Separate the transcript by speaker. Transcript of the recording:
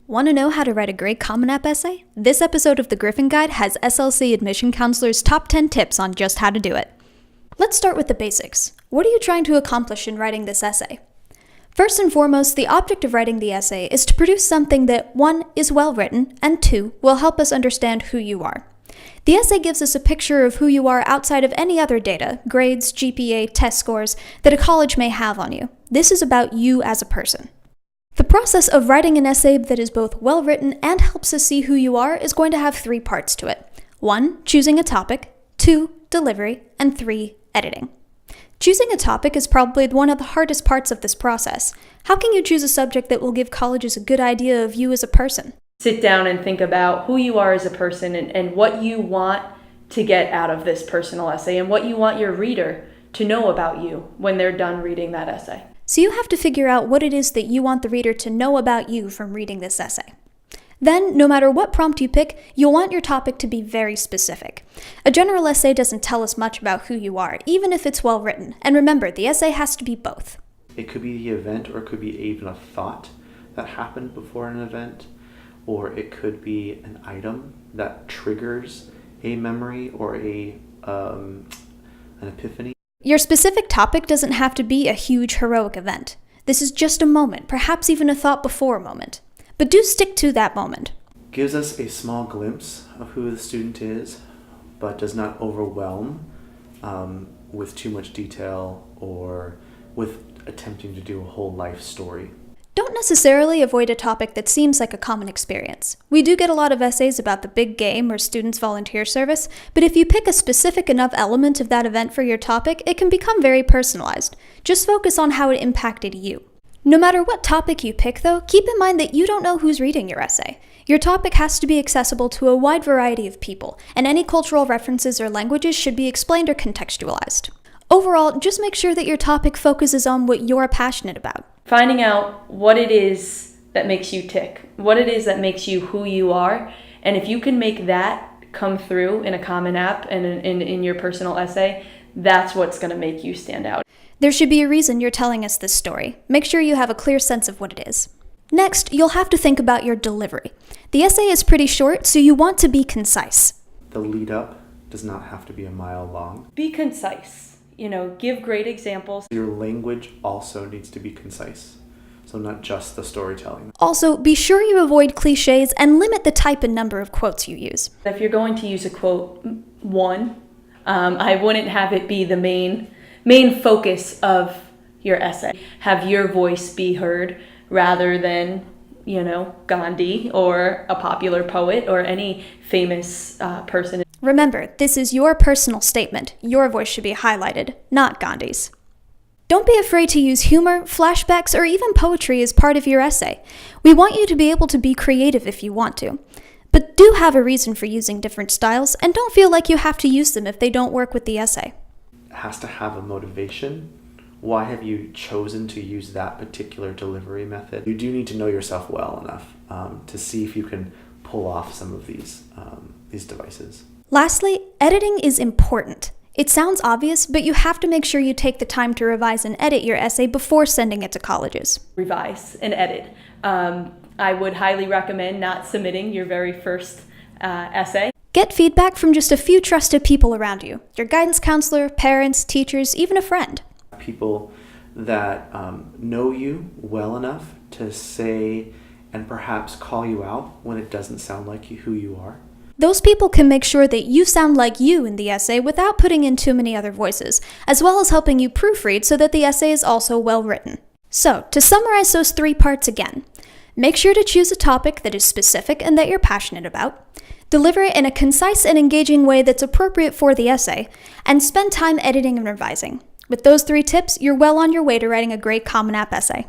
Speaker 1: Want to know how to write a great Common App essay? This episode of the Gryphon Guide has SLC admission counselors' top 10 tips on just how to do it. Let's start with the basics. What are you trying to accomplish in writing this essay? First and foremost, the object of writing the essay is to produce something that 1. Is well written, and 2. Will help us understand who you are. The essay gives us a picture of who you are outside of any other data, grades, GPA, test scores, that a college may have on you. This is about you as a person. The process of writing an essay that is both well-written and helps us see who you are is going to have 3 parts to it. 1. Choosing a topic. 2. Delivery. And 3. Editing. Choosing a topic is probably one of the hardest parts of this process. How can you choose a subject that will give colleges a good idea of you as a person?
Speaker 2: Sit down and think about who you are as a person and what you want to get out of this personal essay and what you want your reader to know about you when they're done reading that essay.
Speaker 1: So you have to figure out what it is that you want the reader to know about you from reading this essay. Then, no matter what prompt you pick, you'll want your topic to be very specific. A general essay doesn't tell us much about who you are, even if it's well written. And remember, the essay has to be both.
Speaker 3: It could be the event, or it could be even a thought that happened before an event, or it could be an item that triggers a memory or an epiphany.
Speaker 1: Your specific topic doesn't have to be a huge heroic event. This is just a moment, perhaps even a thought before a moment. But do stick to that moment.
Speaker 3: Gives us a small glimpse of who the student is, but does not overwhelm with too much detail or with attempting to do a whole life story.
Speaker 1: Don't necessarily avoid a topic that seems like a common experience. We do get a lot of essays about the big game or students' volunteer service, but if you pick a specific enough element of that event for your topic, it can become very personalized. Just focus on how it impacted you. No matter what topic you pick, though, keep in mind that you don't know who's reading your essay. Your topic has to be accessible to a wide variety of people, and any cultural references or languages should be explained or contextualized. Overall, just make sure that your topic focuses on what you're passionate about.
Speaker 2: Finding out what it is that makes you tick, what it is that makes you who you are, and if you can make that come through in a Common App and in your personal essay, that's what's going to make you stand out.
Speaker 1: There should be a reason you're telling us this story. Make sure you have a clear sense of what it is. Next, you'll have to think about your delivery. The essay is pretty short, so you want to be concise.
Speaker 3: The lead up does not have to be a mile long.
Speaker 2: Be concise. Give great examples.
Speaker 3: Your language also needs to be concise, so not just the storytelling.
Speaker 1: Also, be sure you avoid clichés and limit the type and number of quotes you use.
Speaker 2: If you're going to use a quote, I wouldn't have it be the main focus of your essay. Have your voice be heard rather than, Gandhi or a popular poet or any famous person.
Speaker 1: Remember, this is your personal statement. Your voice should be highlighted, not Gandhi's. Don't be afraid to use humor, flashbacks, or even poetry as part of your essay. We want you to be able to be creative if you want to. But do have a reason for using different styles, and don't feel like you have to use them if they don't work with the essay.
Speaker 3: It has to have a motivation. Why have you chosen to use that particular delivery method? You do need to know yourself well enough to see if you can pull off some of these devices.
Speaker 1: Lastly, editing is important. It sounds obvious, but you have to make sure you take the time to revise and edit your essay before sending it to colleges.
Speaker 2: Revise and edit. I would highly recommend not submitting your very first essay.
Speaker 1: Get feedback from just a few trusted people around you. Your guidance counselor, parents, teachers, even a friend.
Speaker 3: People that know you well enough to say and perhaps call you out when it doesn't sound like who you are.
Speaker 1: Those people can make sure that you sound like you in the essay without putting in too many other voices, as well as helping you proofread so that the essay is also well written. So, to summarize those 3 parts again, make sure to choose a topic that is specific and that you're passionate about, deliver it in a concise and engaging way that's appropriate for the essay, and spend time editing and revising. With those 3 tips, you're well on your way to writing a great Common App essay.